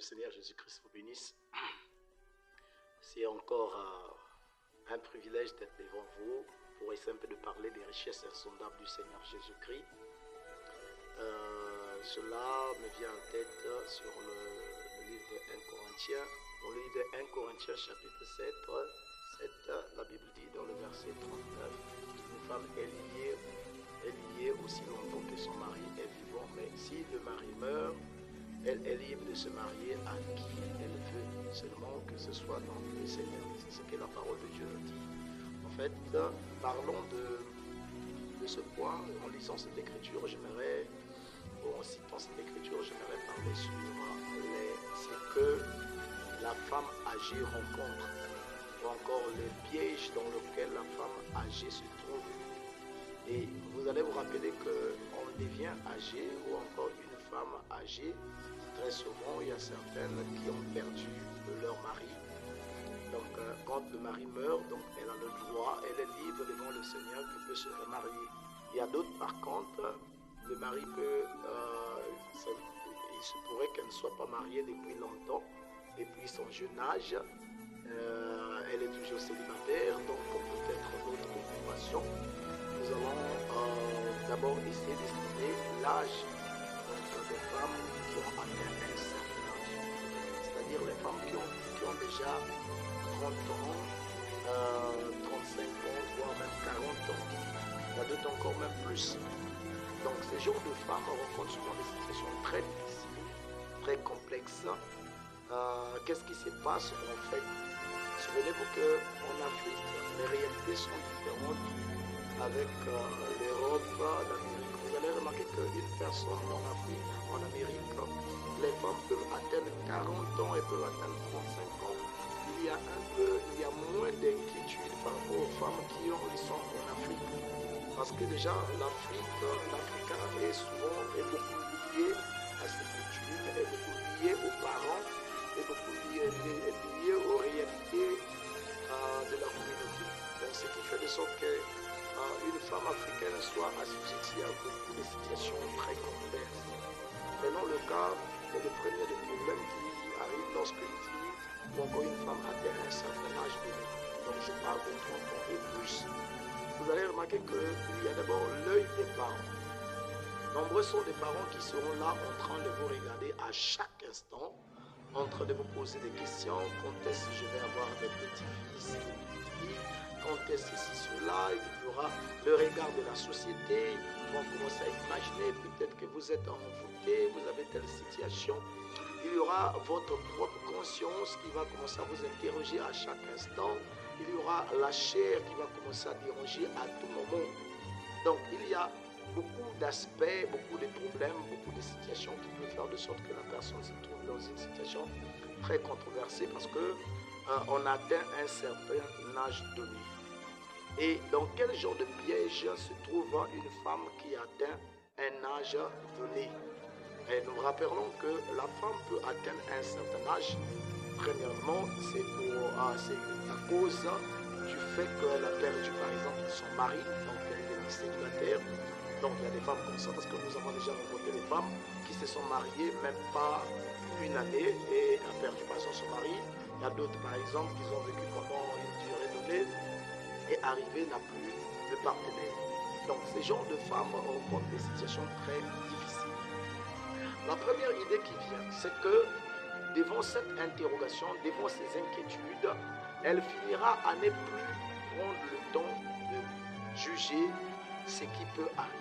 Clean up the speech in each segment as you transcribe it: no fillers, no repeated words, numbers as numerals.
le Seigneur Jésus-Christ vous bénisse. C'est encore un privilège d'être devant vous pour essayer un peu de parler des richesses insondables du Seigneur Jésus-Christ. Cela me vient en tête sur le livre de 1 Corinthiens. Dans le livre de 1 Corinthiens chapitre 7, la Bible dit dans le verset 39, une femme est liée aussi longtemps que son mari est vivant, mais si le mari meurt, elle est libre de se marier à qui elle veut, seulement que ce soit dans le Seigneur. C'est ce que la parole de Dieu dit. En fait, parlons de ce point. En lisant cette écriture, en citant cette écriture, j'aimerais parler sur ce que la femme âgée rencontre, ou encore les pièges dans lesquels la femme âgée se trouve. Et vous allez vous rappeler qu'on devient âgé, ou encore une femme âgée. Très souvent, il y a certaines qui ont perdu leur mari. Donc, quand le mari meurt, donc elle a le droit, elle est libre devant le Seigneur qu'elle peut se remarier. Il y a d'autres, par contre, le mari peut, il se pourrait qu'elle ne soit pas mariée depuis longtemps, depuis son jeune âge. Elle est toujours célibataire, donc peut-être d'autres préoccupations. Nous allons d'abord essayer d'estimer l'âge des femmes qui ont atteint un certain âge. C'est-à-dire les femmes qui ont déjà 30 ans, 35 ans, voire même 40 ans. Il y a d'autres encore même plus. Donc ces genres de femmes rencontrent souvent des situations très difficiles, très complexes. Qu'est-ce qui se passe en fait? Souvenez-vous qu'en Afrique, les réalités sont différentes avec l'Europe, l'Amérique. Vous allez remarquer qu'une personne en Afrique, en Amérique, les femmes peuvent atteindre 40 ans et peuvent atteindre 35 ans. Il y a moins d'inquiétude par rapport aux femmes qui sont en Afrique. Parce que déjà, l'Africain est beaucoup lié à ses coutumes, est beaucoup lié aux parents, est beaucoup lié aux réalités de la communauté. Donc, ce qui fait de sorte qu'une femme africaine soit assujettie à beaucoup de situations très complexes. Prenons le cas de le premier des problèmes qui arrive lorsque une fille ou encore une femme atteint un certain âge de vie. Donc, je parle de 30 ans et plus. Vous allez remarquer qu'il y a d'abord l'œil des parents. Nombreux sont les parents qui seront là en train de vous regarder à chaque instant, en train de vous poser des questions. Quand est-ce que je vais avoir des petits-fils, des petites-filles? Quand est-ce que ceci, cela? Il y aura le regard de la société. Ils vont commencer à imaginer peut-être que vous êtes envoûté, vous avez telle situation. Il y aura votre propre conscience qui va commencer à vous interroger à chaque instant. Il y aura la chair qui va commencer à déranger à tout moment. Donc il y a beaucoup d'aspects, beaucoup de problèmes, beaucoup de situations qui peuvent faire de sorte que la personne se trouve dans une situation très controversée parce qu'on atteint un certain âge donné. Et dans quel genre de piège se trouve une femme qui atteint un âge donné? Et nous rappelons que la femme peut atteindre un certain âge. Premièrement, c'est à cause du fait qu'elle a perdu par exemple son mari, donc elle est devenue célibataire. Donc il y a des femmes comme ça, parce que nous avons déjà rencontré des femmes qui se sont mariées même pas une année et ont perdu par exemple son mari. Il y a d'autres par exemple qui ont vécu pendant une durée donnée et arrivé n'a plus de partenaire. Donc ces genres de femmes rencontrent des situations très difficiles. La première idée qui vient, c'est que devant cette interrogation, devant ces inquiétudes, elle finira à ne plus prendre le temps de juger ce qui peut arriver.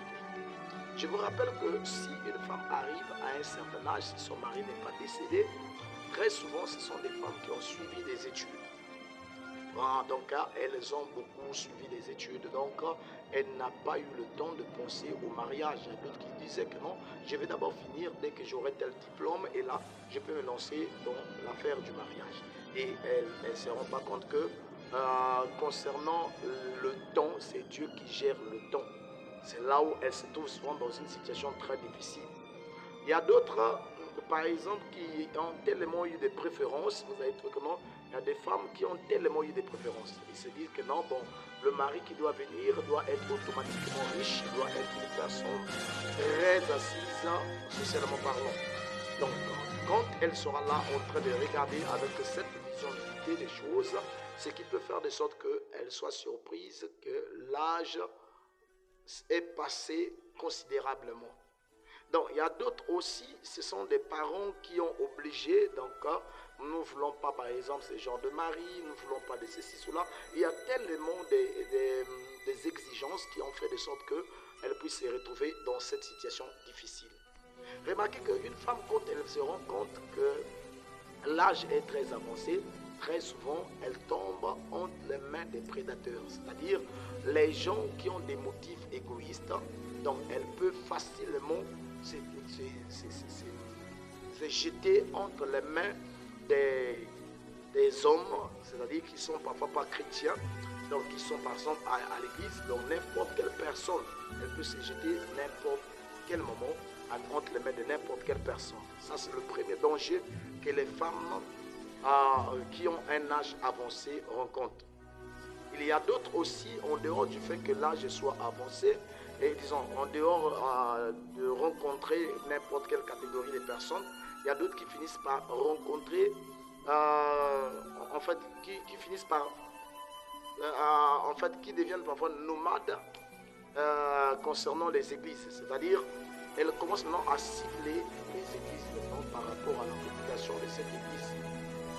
Je vous rappelle que si une femme arrive à un certain âge, si son mari n'est pas décédé, très souvent ce sont des femmes qui ont suivi des études. Donc elles ont beaucoup suivi des études, donc elle n'a pas eu le temps de penser au mariage. Il y a d'autres qui disaient que non, je vais d'abord finir dès que j'aurai tel diplôme et là je peux me lancer dans l'affaire du mariage. Et elles ne se rendent pas compte que concernant le temps, c'est Dieu qui gère le temps. C'est là où elles se trouvent souvent dans une situation très difficile. Il y a d'autres, par exemple, qui ont tellement eu des préférences. Vous avez trouvé comment? Il y a des femmes qui ont tellement eu des préférences. Ils se disent que non, bon, le mari qui doit venir doit être automatiquement riche, doit être une personne très assise, socialement parlant. Donc, quand elle sera là en train de regarder avec cette vision limitée des choses, ce qui peut faire de sorte qu'elle soit surprise que l'âge est passé considérablement. Donc, il y a d'autres aussi, ce sont des parents qui ont obligé, donc, nous ne voulons pas, par exemple, ce genre de mari, nous ne voulons pas de ceci, cela. Il y a tellement des exigences qui ont fait de sorte qu'elle puisse se retrouver dans cette situation difficile. Remarquez qu'une femme, quand elle se rend compte que l'âge est très avancé, très souvent, elle tombe entre les mains des prédateurs, c'est-à-dire les gens qui ont des motifs égoïstes. Donc, elle peut facilement se jeter entre les mains des hommes, c'est-à-dire qui sont parfois pas chrétiens, donc qui sont par exemple à l'église. Donc, n'importe quelle personne, elle peut se jeter n'importe quel moment entre les mains de n'importe quelle personne. Ça, c'est le premier danger que les femmes qui ont un âge avancé rencontrent. Il y a d'autres aussi, en dehors du fait que l'âge soit avancé, et disons, en dehors de rencontrer n'importe quelle catégorie de personnes, il y a d'autres qui finissent par rencontrer, en fait, qui finissent par, en fait, qui deviennent parfois nomades concernant les églises. C'est-à-dire, elles commencent maintenant à cibler les églises maintenant par rapport à la population de cette église.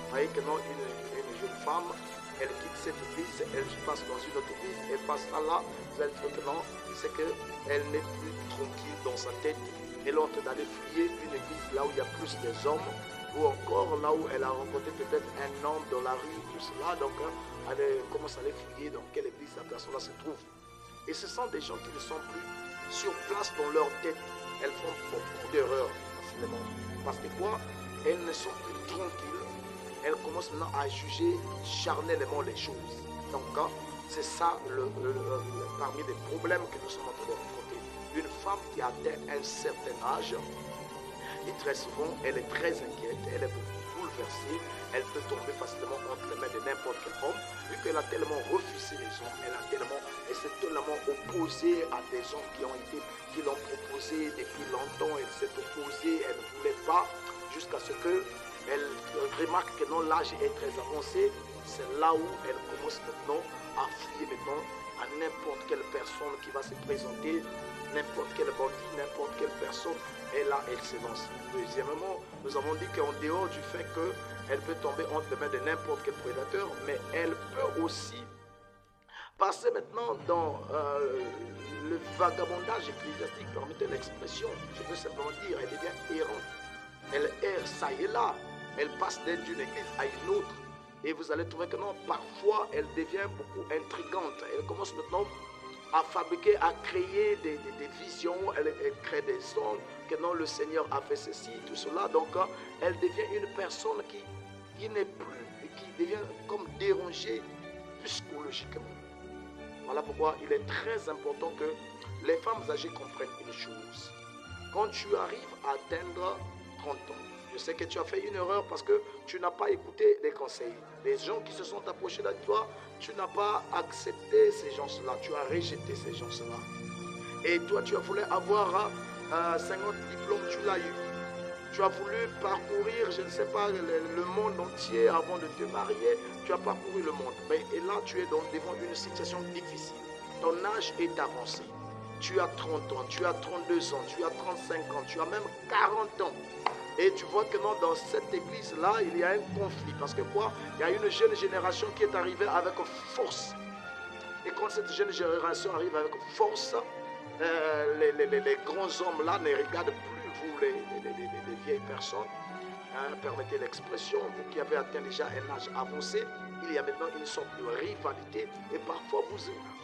Vous voyez que non, une jeune femme, elle quitte cette église, elle passe dans une autre église, elle passe là, vous allez trouver que non, c'est qu'elle n'est plus tranquille dans sa tête. Elle est en train d'aller fouiller une église là où il y a plus des hommes, ou encore là où elle a rencontré peut-être un homme dans la rue, tout cela. Donc, elle commence à aller fouiller dans quelle église la personne là se trouve. Et ce sont des gens qui ne sont plus sur place dans leur tête. Elles font beaucoup d'erreurs, facilement. Parce que quoi? Elles ne sont plus tranquilles. Elles commencent maintenant à juger charnellement les choses. Donc, c'est ça parmi les problèmes que nous sommes en train de rencontrer. Une femme qui a atteint un certain âge, et très souvent, elle est très inquiète, elle est bouleversée, elle peut tomber facilement entre les mains de n'importe quel homme, vu qu'elle a tellement refusé les hommes, elle s'est tellement opposée à des hommes qui l'ont proposé depuis longtemps, elle s'est opposée, elle ne voulait pas, jusqu'à ce qu'elle remarque que non, l'âge est très avancé. C'est là où elle commence maintenant à fouiller maintenant à n'importe quelle personne qui va se présenter, n'importe quel bandit, n'importe quelle personne, et là elle se lance. Deuxièmement, nous avons dit qu'en dehors du fait qu'elle peut tomber entre les mains de n'importe quel prédateur, mais elle peut aussi passer maintenant dans le vagabondage ecclésiastique, permettez l'expression, je veux simplement dire, elle devient errante. Elle erre ça et là, elle passe d'une église à une autre. Et vous allez trouver que non, parfois, elle devient beaucoup intrigante. Elle commence maintenant à fabriquer, à créer des visions. Elle crée des sons, que non, le Seigneur a fait ceci, tout cela. Donc, elle devient une personne qui n'est plus, qui devient comme dérangée psychologiquement. Voilà pourquoi il est très important que les femmes âgées comprennent une chose. Quand tu arrives à atteindre 30 ans, je sais que tu as fait une erreur parce que tu n'as pas écouté les conseils. Les gens qui se sont approchés de toi, tu n'as pas accepté ces gens-là. Tu as rejeté ces gens-là. Et toi, tu as voulu avoir 50 diplômes, tu l'as eu. Tu as voulu parcourir, je ne sais pas, le monde entier avant de te marier. Tu as parcouru le monde. Et là, tu es devant une situation difficile. Ton âge est avancé. Tu as 30 ans, tu as 32 ans, tu as 35 ans, tu as même 40 ans. Et tu vois que non, dans cette église-là, il y a un conflit. Parce que quoi? Il y a une jeune génération qui est arrivée avec force. Et quand cette jeune génération arrive avec force, les grands hommes-là ne regardent plus vous, les vieilles personnes. Permettez l'expression, vous qui avez atteint déjà un âge avancé, il y a maintenant une sorte de rivalité. Et parfois,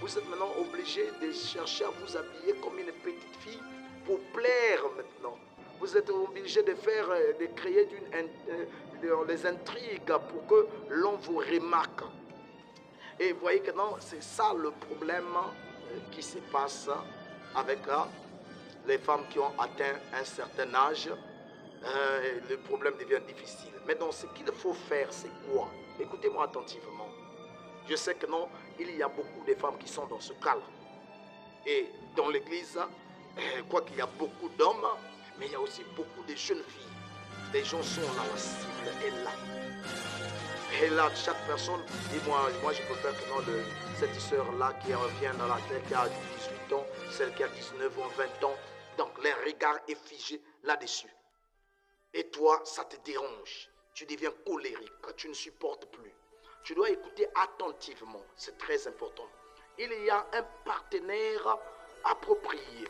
vous êtes maintenant obligé de chercher à vous habiller comme une petite fille pour plaire maintenant. Vous êtes obligé de créer des intrigues pour que l'on vous remarque. Et vous voyez que non, c'est ça le problème qui se passe avec les femmes qui ont atteint un certain âge. Le problème devient difficile. Mais donc, ce qu'il faut faire, c'est quoi? Écoutez-moi attentivement. Je sais que non, il y a beaucoup de femmes qui sont dans ce cas-là. Et dans l'église, quoi qu'il y a beaucoup d'hommes, mais il y a aussi beaucoup de jeunes filles. Les gens sont là, la cible est là. Et là, chaque personne, dis-moi, moi je préfère que non, cette sœur-là qui revient dans la tête, qui a 18 ans, celle qui a 19 ans, 20 ans, donc les regards est figé là-dessus. Et toi, ça te dérange. Tu deviens colérique, tu ne supportes plus. Tu dois écouter attentivement, c'est très important. Il y a un partenaire approprié.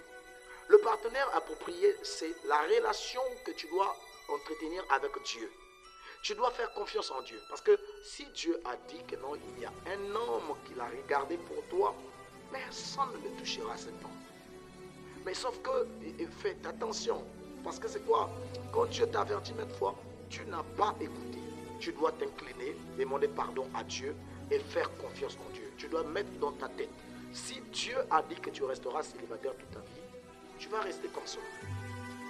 Le partenaire approprié, c'est la relation que tu dois entretenir avec Dieu. Tu dois faire confiance en Dieu. Parce que si Dieu a dit que non, il y a un homme qui l'a regardé pour toi, personne ne touchera cet homme. Mais sauf que, faites attention. Parce que c'est quoi? Quand Dieu t'a averti maintes fois, tu n'as pas écouté. Tu dois t'incliner, demander pardon à Dieu et faire confiance en Dieu. Tu dois mettre dans ta tête. Si Dieu a dit que tu resteras célibataire toute ta vie, tu vas rester comme ça.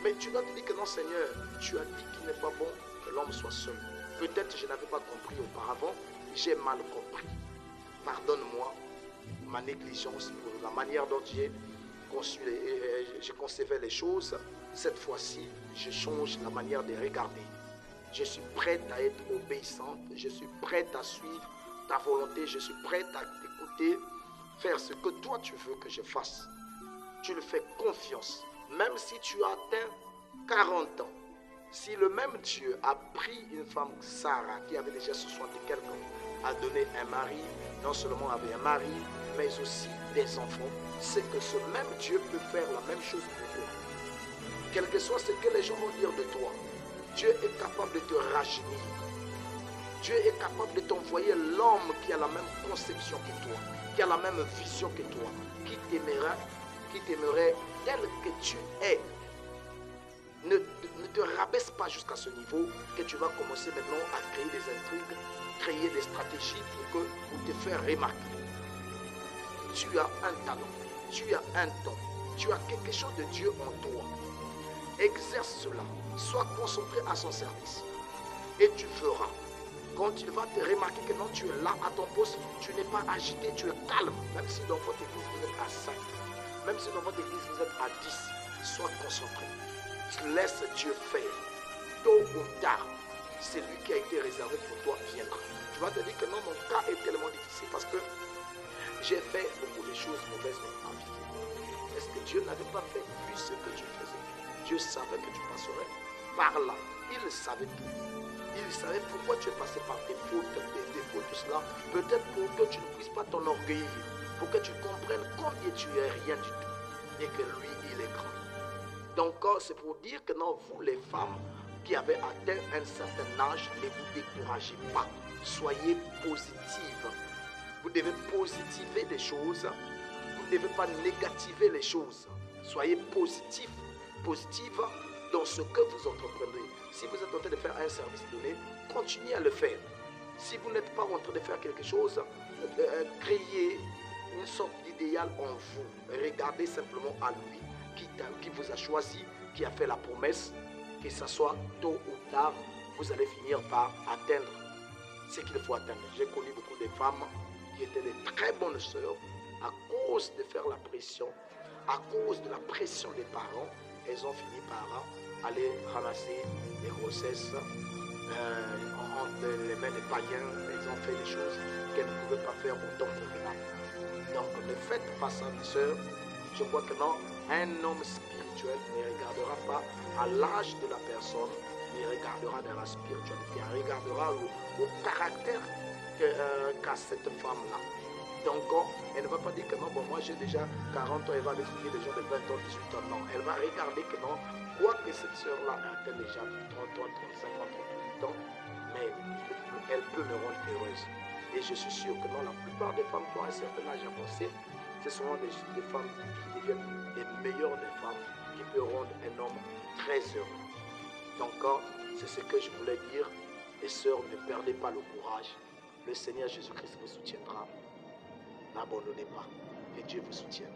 Mais tu dois te dire que non, Seigneur, tu as dit qu'il n'est pas bon que l'homme soit seul. Peut-être que je n'avais pas compris auparavant, j'ai mal compris. Pardonne-moi ma négligence pour la manière dont j'ai concevais les choses. Cette fois-ci, je change la manière de regarder. Je suis prête à être obéissante, je suis prête à suivre ta volonté, je suis prête à t'écouter, faire ce que toi tu veux que je fasse. Tu le fais confiance, même si tu as atteint 40 ans. Si le même Dieu a pris une femme, Sarah, qui avait déjà 60 et quelques ans, a donné un mari, non seulement avait un mari, mais aussi des enfants, c'est que ce même Dieu peut faire la même chose pour toi. Quel que soit ce que les gens vont dire de toi, Dieu est capable de te rajeunir. Dieu est capable de t'envoyer l'homme qui a la même conception que toi, qui a la même vision que toi, qui t'aimerait tel que tu es. Ne te rabaisse pas jusqu'à ce niveau que tu vas commencer maintenant à créer des intrigues, créer des stratégies pour te faire remarquer. Tu as un talent, tu as un don, tu as quelque chose de Dieu en toi. Exerce cela, sois concentré à son service et tu feras. Quand il va te remarquer que non, tu es là à ton poste, tu n'es pas agité, tu es calme. Même si dans votre église vous êtes à 5, même si dans votre église vous êtes à 10, sois concentré. Laisse Dieu faire. Tôt ou tard, celui qui a été réservé pour toi viendra. Tu vas te dire que non, mon cas est tellement difficile parce que j'ai fait beaucoup de choses mauvaises dans ma vie. Est-ce que Dieu n'avait pas fait vu ce que tu faisais? Dieu savait que tu passerais par là. Il savait tout. Il savait pourquoi tu es passé par tes fautes, tes défauts, tout cela. Peut-être pour que tu ne puisses pas t'enorgueillir, pour que tu comprennes combien tu es rien du tout et que lui, il est grand. Donc, c'est pour dire que non, vous les femmes qui avez atteint un certain âge, ne vous découragez pas. Soyez positives. Vous devez positiver des choses. Vous ne devez pas négativer les choses. Soyez positif, positive dans ce que vous entreprenez. Si vous êtes en train de faire un service donné, continuez à le faire. Si vous n'êtes pas en train de faire quelque chose, créez une sorte d'idéal en vous. Regardez simplement à lui qui vous a choisi, qui a fait la promesse, que ce soit tôt ou tard, vous allez finir par atteindre ce qu'il faut atteindre. J'ai connu beaucoup de femmes qui étaient de très bonnes sœurs à cause de faire la pression, à cause de la pression des parents, elles ont fini par aller ramasser des grossesses entre les mains des païens. Elles ont fait des choses qu'elles ne pouvaient pas faire autant convenable. Donc ne faites pas ça, mes sœurs. Je crois que non, un homme spirituel ne regardera pas à l'âge de la personne, mais regardera dans la spiritualité, regardera au caractère qu'a cette femme-là. Donc, elle ne va pas dire que non, bon, moi j'ai déjà 40 ans, elle va aller fouiller des gens de 20 ans, 18 ans. Non, elle va regarder que non, quoique cette soeur-là a déjà 30 ans, 35 ans, 38 ans, mais elle peut me rendre heureuse. Et je suis sûr que non, la plupart des femmes qui ont un certain âge avancé, ce sont des femmes qui deviennent les meilleures des femmes, qui peuvent rendre un homme très heureux. Donc, c'est ce que je voulais dire. Les sœurs, ne perdez pas le courage. Le Seigneur Jésus-Christ vous soutiendra. N'abandonnez pas. Que Dieu vous soutienne.